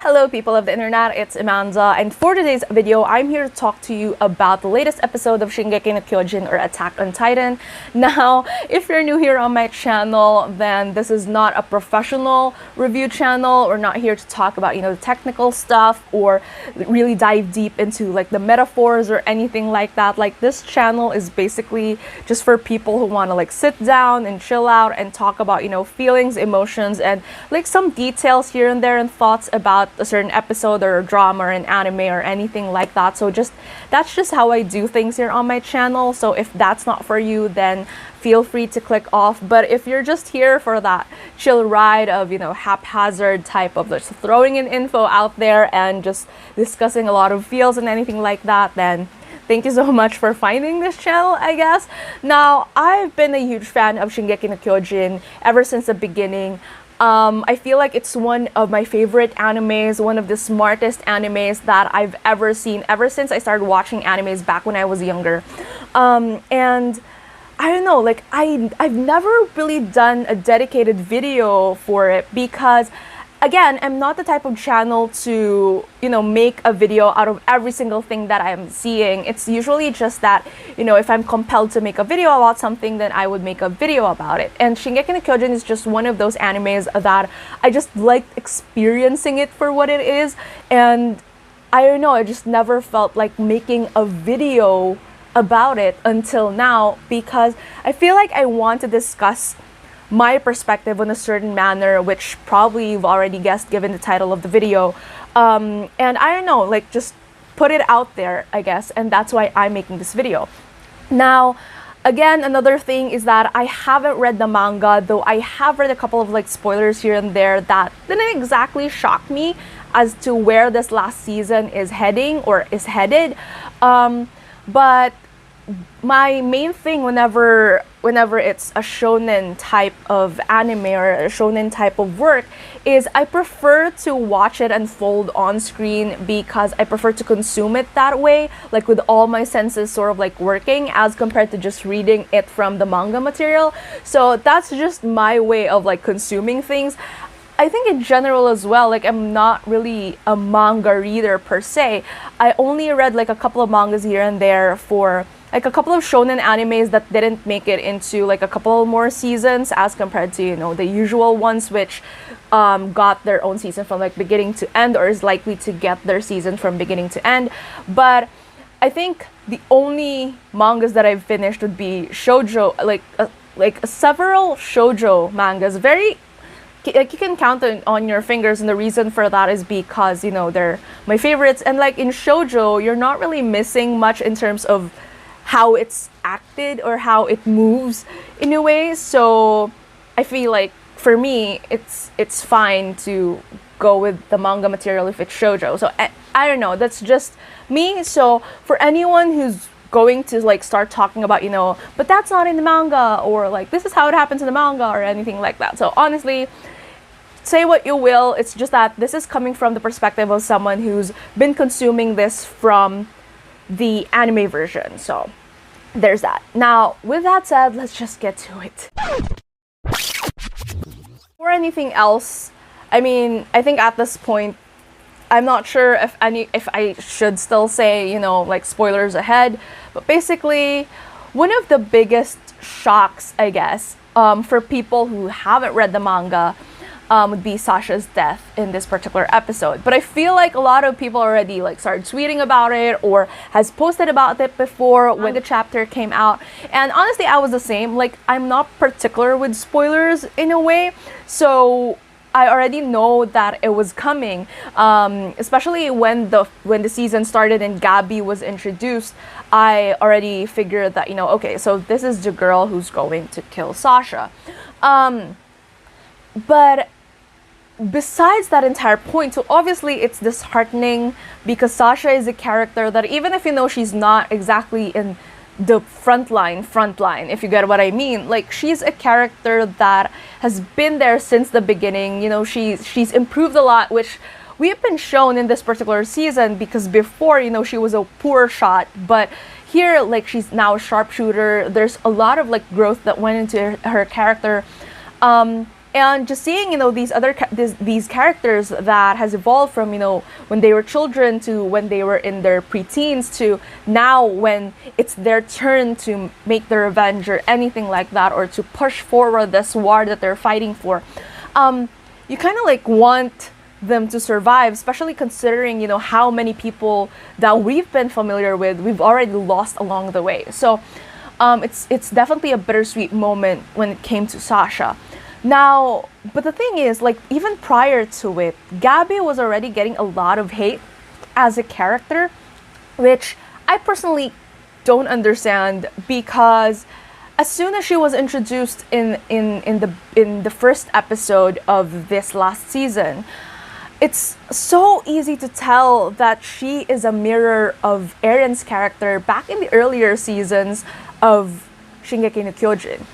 Hello people of the internet, it's Amanda, and for today's video, I'm here to talk to you about the latest episode of Shingeki No Kyojin, or Attack on Titan. Now, if you're new here on my channel, then this is not a professional review channel. We're not here to talk about, the technical stuff or really dive deep into like the metaphors or anything like that. Like, this channel is basically just for people who want to like sit down and chill out and talk about, feelings, emotions, and like some details here and there and thoughts about a certain episode or a drama or an anime or anything like that. So that's just how I do things here on my channel. So if that's not for you, then feel free to click off. But if you're just here for that chill ride of, haphazard type of just throwing in info out there and just discussing a lot of feels and anything like that, then thank you so much for finding this channel, I guess. Now, I've been a huge fan of Shingeki no Kyojin ever since the beginning. I feel like it's one of my favorite animes, one of the smartest animes that I've ever seen, ever since I started watching animes back when I was younger. And I don't know, like I've never really done a dedicated video for it because, again, I'm not the type of channel to, make a video out of every single thing that I'm seeing. It's usually just that, if I'm compelled to make a video about something, then I would make a video about it. And Shingeki no Kyojin is just one of those animes that I just like experiencing it for what it is. And I don't know, I just never felt like making a video about it until now, because I feel like I want to discuss my perspective in a certain manner, which probably you've already guessed given the title of the video. And I don't know, like just put it out there, I guess, and that's why I'm making this video. Now, again, another thing is that I haven't read the manga, though I have read a couple of like spoilers here and there that didn't exactly shock me as to where this last season is heading or is headed. But my main thing whenever it's a shonen type of anime or a shonen type of work is I prefer to watch it unfold on screen, because I prefer to consume it that way, like with all my senses sort of like working, as compared to just reading it from the manga material. So that's just my way of like consuming things. I think in general as well, like I'm not really a manga reader per se. I only read like a couple of mangas here and there for like a couple of shonen animes that didn't make it into like a couple more seasons as compared to, the usual ones which got their own season from like beginning to end, or is likely to get their season from beginning to end. But I think the only mangas that I've finished would be shoujo, like several shoujo mangas. Very, like you can count on your fingers, and the reason for that is because, they're my favorites. And like in shoujo, you're not really missing much in terms of how it's acted or how it moves in a way. So I feel like for me, it's fine to go with the manga material if it's shoujo. So I don't know, that's just me. So for anyone who's going to like start talking about, but that's not in the manga, or like this is how it happens in the manga, or anything like that. So honestly, say what you will, it's just that this is coming from the perspective of someone who's been consuming this from the anime version. So there's that. Now, with that said, let's just get to it. Or anything else, I mean, I think at this point, I'm not sure if I should still say, like spoilers ahead, but basically, one of the biggest shocks, I guess, for people who haven't read the manga, would be Sasha's death in this particular episode. But I feel like a lot of people already like started tweeting about it or has posted about it before when the chapter came out. And honestly, I was the same. Like, I'm not particular with spoilers in a way, so I already know that it was coming. Especially when the season started and Gabi was introduced, I already figured that, okay, so this is the girl who's going to kill Sasha. But besides that entire point, so obviously it's disheartening because Sasha is a character that, even if she's not exactly in the front line, if you get what I mean, like she's a character that has been there since the beginning. She's improved a lot, which we have been shown in this particular season, because before, she was a poor shot, but here, like, she's now a sharpshooter. There's a lot of like growth that went into her character. And just seeing, these characters that has evolved from, when they were children to when they were in their preteens to now when it's their turn to make their revenge or anything like that, or to push forward this war that they're fighting for. You kind of like want them to survive, especially considering, how many people that we've been familiar with, we've already lost along the way. So it's definitely a bittersweet moment when it came to Sasha. Now, but the thing is, like, even prior to it, Gabi was already getting a lot of hate as a character, which I personally don't understand, because as soon as she was introduced in the first episode of this last season, it's so easy to tell that she is a mirror of Eren's character back in the earlier seasons of Shingeki no Kyojin.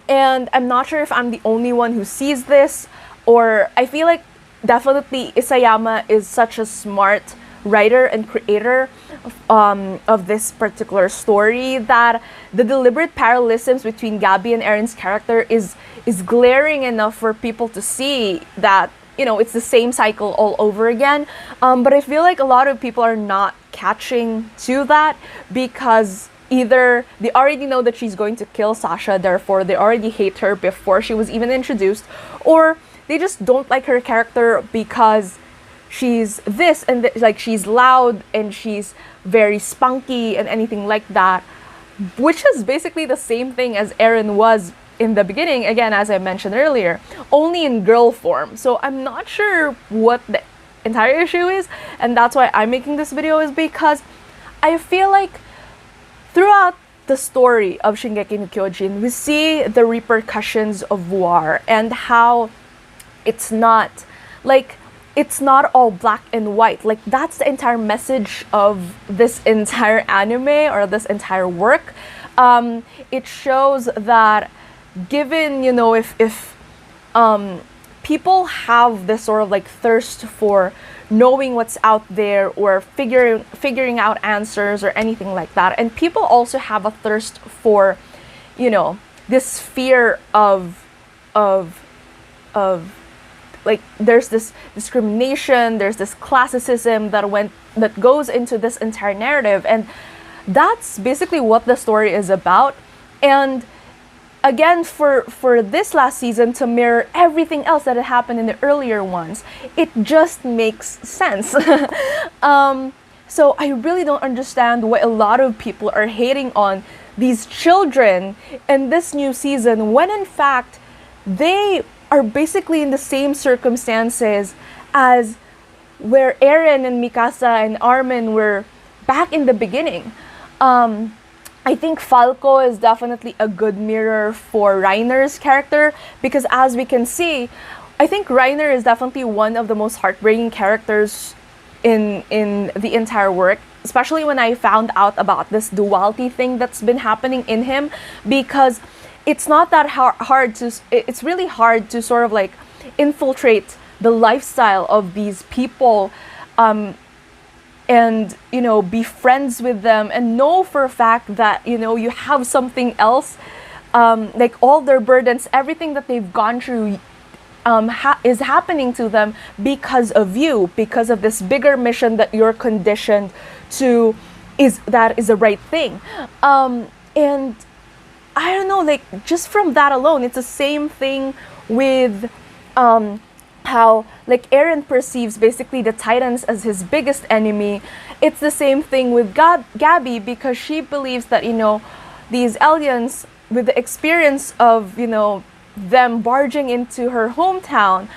And I'm not sure if I'm the only one who sees this, or I feel like definitely Isayama is such a smart writer and creator of this particular story, that the deliberate parallelisms between Gabi and Eren's character is glaring enough for people to see that, it's the same cycle all over again. But I feel like a lot of people are not catching to that, because either they already know that she's going to kill Sasha, therefore they already hate her before she was even introduced, or they just don't like her character because she's this and like she's loud and she's very spunky and anything like that, which is basically the same thing as Eren was in the beginning, again, as I mentioned earlier, only in girl form. So I'm not sure what the entire issue is, and that's why I'm making this video, is because I feel like throughout the story of Shingeki no Kyojin, we see the repercussions of war and how it's not all black and white. Like, that's the entire message of this entire anime or this entire work. It shows that given, if people have this sort of like thirst for knowing what's out there or figuring out answers or anything like that, and people also have a thirst for, this fear of like, there's this discrimination, there's this classicism that goes into this entire narrative, and that's basically what the story is about. And again, for this last season to mirror everything else that had happened in the earlier ones, it just makes sense. So I really don't understand why a lot of people are hating on these children in this new season, when in fact they are basically in the same circumstances as where Eren and Mikasa and Armin were back in the beginning. I think Falco is definitely a good mirror for Reiner's character, because as we can see, I think Reiner is definitely one of the most heartbreaking characters in the entire work, especially when I found out about this duality thing that's been happening in him, because it's not that it's really hard to sort of like infiltrate the lifestyle of these people, and be friends with them and know for a fact that you have something else, like all their burdens, everything that they've gone through is happening to them because of you, because of this bigger mission that you're conditioned to is the right thing. And I don't know, like, just from that alone, it's the same thing with how, like, Eren perceives basically the Titans as his biggest enemy. It's the same thing with Gabi, because she believes that, these aliens, with the experience of, them barging into her hometown,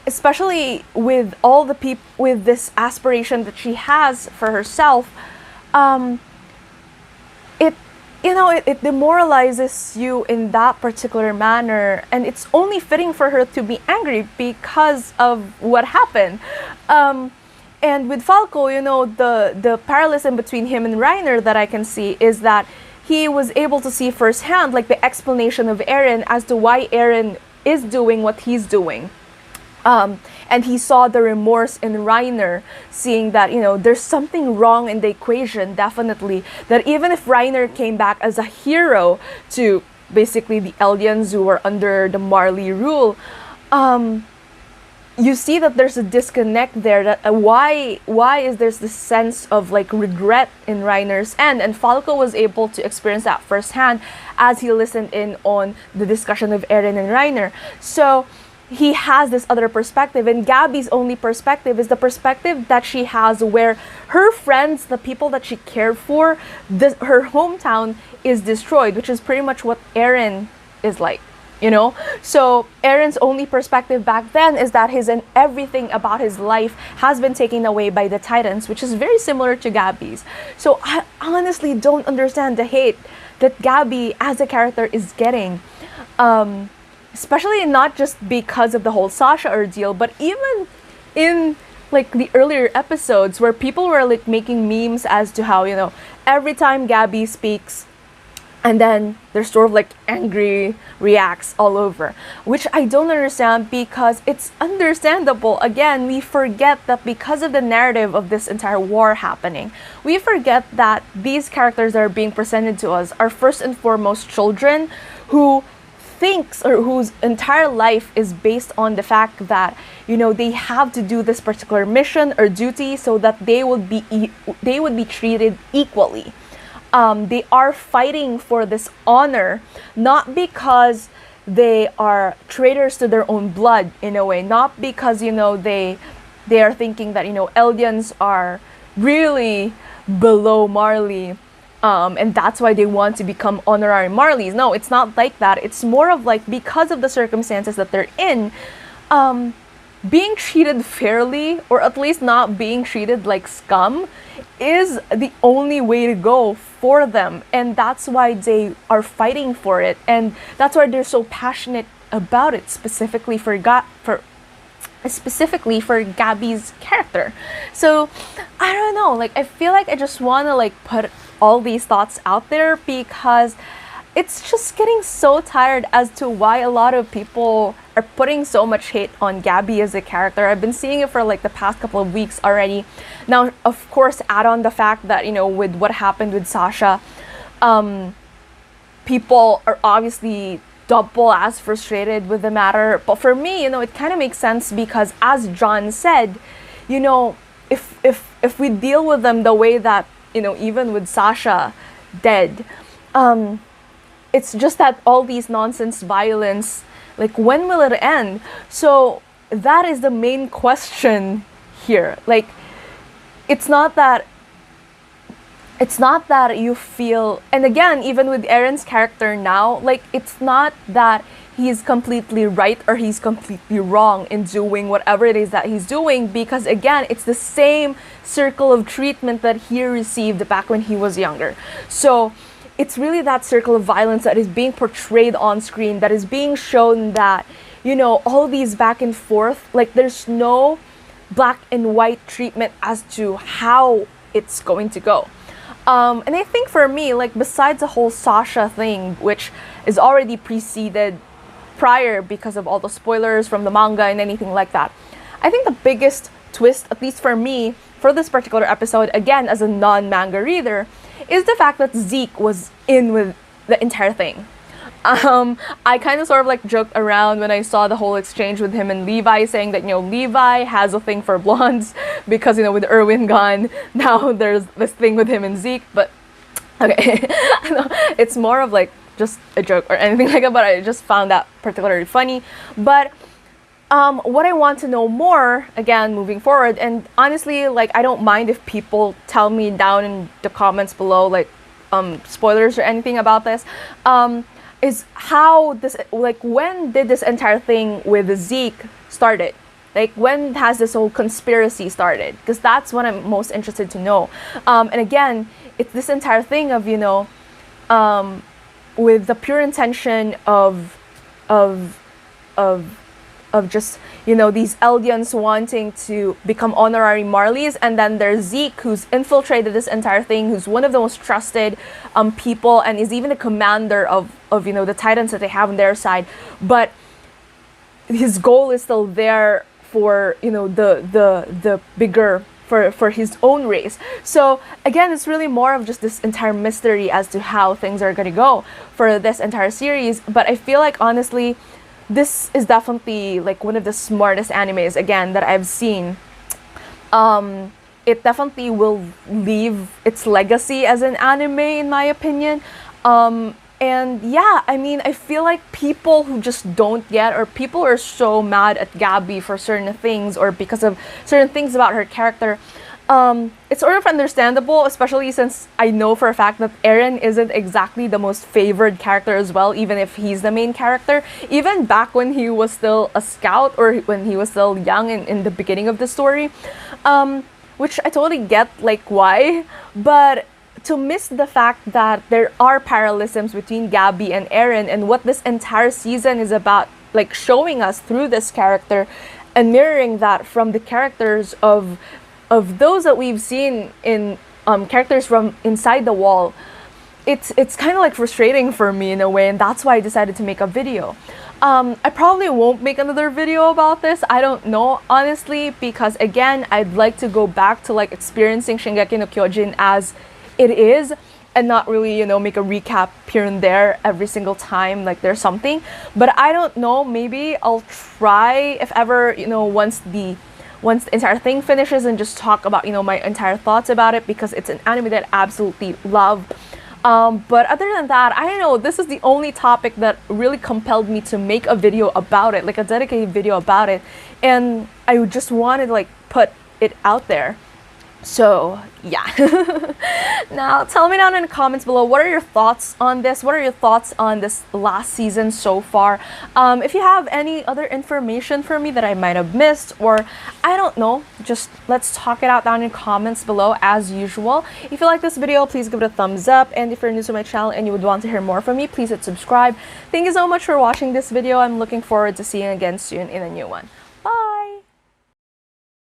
especially with all the people, with this aspiration that she has for herself, it demoralizes you in that particular manner, and it's only fitting for her to be angry because of what happened. And with Falco, the parallelism between him and Reiner that I can see is that he was able to see firsthand, like, the explanation of Eren as to why Eren is doing what he's doing. And he saw the remorse in Reiner, seeing that, there's something wrong in the equation, definitely. That even if Reiner came back as a hero to basically the aliens who are under the Marley rule, you see that there's a disconnect there. That why is there's this sense of like regret in Reiner's end, and Falco was able to experience that firsthand as he listened in on the discussion of Eren and Reiner. So he has this other perspective, and Gabi's only perspective is the perspective that she has, where her friends, the people that she cared for, her hometown is destroyed, which is pretty much what Eren is like. So Eren's only perspective back then is that everything about his life has been taken away by the Titans, which is very similar to Gabi's. So I honestly don't understand the hate that Gabi as a character is getting, especially not just because of the whole Sasha ordeal, but even in like the earlier episodes where people were like making memes as to how every time Gabi speaks, and then there's sort of like angry reacts all over, which I don't understand, because it's understandable. Again, we forget that because of the narrative of this entire war happening, we forget that these characters that are being presented to us are first and foremost children who thinks, or whose entire life is based on the fact that they have to do this particular mission or duty so that they would be treated equally. They are fighting for this honor, not because they are traitors to their own blood in a way, not because they are thinking that Eldians are really below Marley, and that's why they want to become honorary Marleys. No, it's not like that. It's more of like, because of the circumstances that they're in, being treated fairly, or at least not being treated like scum, is the only way to go for them, and that's why they are fighting for it, and that's why they're so passionate about it, specifically for Gabi's character. So I don't know, like I feel like I just want to like put all these thoughts out there, because it's just getting so tired as to why a lot of people are putting so much hate on Gabi as a character. I've been seeing it for like the past couple of weeks already. Now, of course, add on the fact that, with what happened with Sasha, people are obviously double as frustrated with the matter. But for me, it kind of makes sense, because as John said, if we deal with them the way that, even with Sasha dead, it's just that all these nonsense violence, like, when will it end? So that is the main question here. Like, it's not that you feel, and again, even with Eren's character now, like, it's not that he's completely right or he's completely wrong in doing whatever it is that he's doing, because again, it's the same circle of treatment that he received back when he was younger. So it's really that circle of violence that is being portrayed on screen, that is being shown, that, all these back and forth, like, there's no black and white treatment as to how it's going to go. And I think for me, like, besides the whole Sasha thing, which is already preceded prior because of all the spoilers from the manga and anything like that, I think the biggest twist, at least for me, for this particular episode, again, as a non-manga reader, is the fact that Zeke was in with the entire thing. I kind of sort of like joked around when I saw the whole exchange with him and Levi, saying that, Levi has a thing for blondes because, with Erwin gone, now there's this thing with him and Zeke. But okay, it's more of like just a joke or anything like that, but I just found that particularly funny. But what I want to know more, again, moving forward, and honestly, like, I don't mind if people tell me down in the comments below, like, spoilers or anything about this, is how this, like, when did this entire thing with Zeke started? Like, when has this whole conspiracy started? Because that's what I'm most interested to know. And again, it's this entire thing of, with the pure intention of just, these Eldians wanting to become honorary Marleys, and then there's Zeke, who's infiltrated this entire thing, who's one of the most trusted people, and is even the commander of the Titans that they have on their side. But his goal is still there for, the bigger for his own race. So again, it's really more of just this entire mystery as to how things are gonna go for this entire series. But I feel like honestly, this is definitely like one of the smartest animes again that I've seen. It definitely will leave its legacy as an anime in my opinion. And yeah, I mean, I feel like people who just don't get, or people are so mad at Gabi for certain things, or because of certain things about her character, it's sort of understandable, especially since I know for a fact that Eren isn't exactly the most favored character as well, even if he's the main character. Even back when he was still a scout, or when he was still young in the beginning of the story, which I totally get, like, why, but to miss the fact that there are parallelisms between Gabi and Eren, and what this entire season is about, like showing us through this character and mirroring that from the characters of those that we've seen in characters from inside the wall, it's kind of like frustrating for me in a way, and that's why I decided to make a video. I probably won't make another video about this, I don't know honestly, because again, I'd like to go back to like experiencing Shingeki no Kyojin as it is, and not really, you know, make a recap here and there every single time like there's something. But I don't know, maybe I'll try, if ever, you know, once the entire thing finishes, and just talk about, you know, my entire thoughts about it, because it's an anime that I absolutely love. But other than that, I don't know, this is the only topic that really compelled me to make a video about it, like a dedicated video about it, and I just wanted to like put it out there. So yeah. Now tell me down in the comments below, what are your thoughts on this? What are your thoughts on this last season so far? If you have any other information for me that I might have missed, or I don't know, just let's talk it out down in comments below as usual. If you like this video, please give it a thumbs up, and if you're new to my channel and you would want to hear more from me, please hit subscribe. Thank you so much for watching this video. I'm looking forward to seeing you again soon in a new one.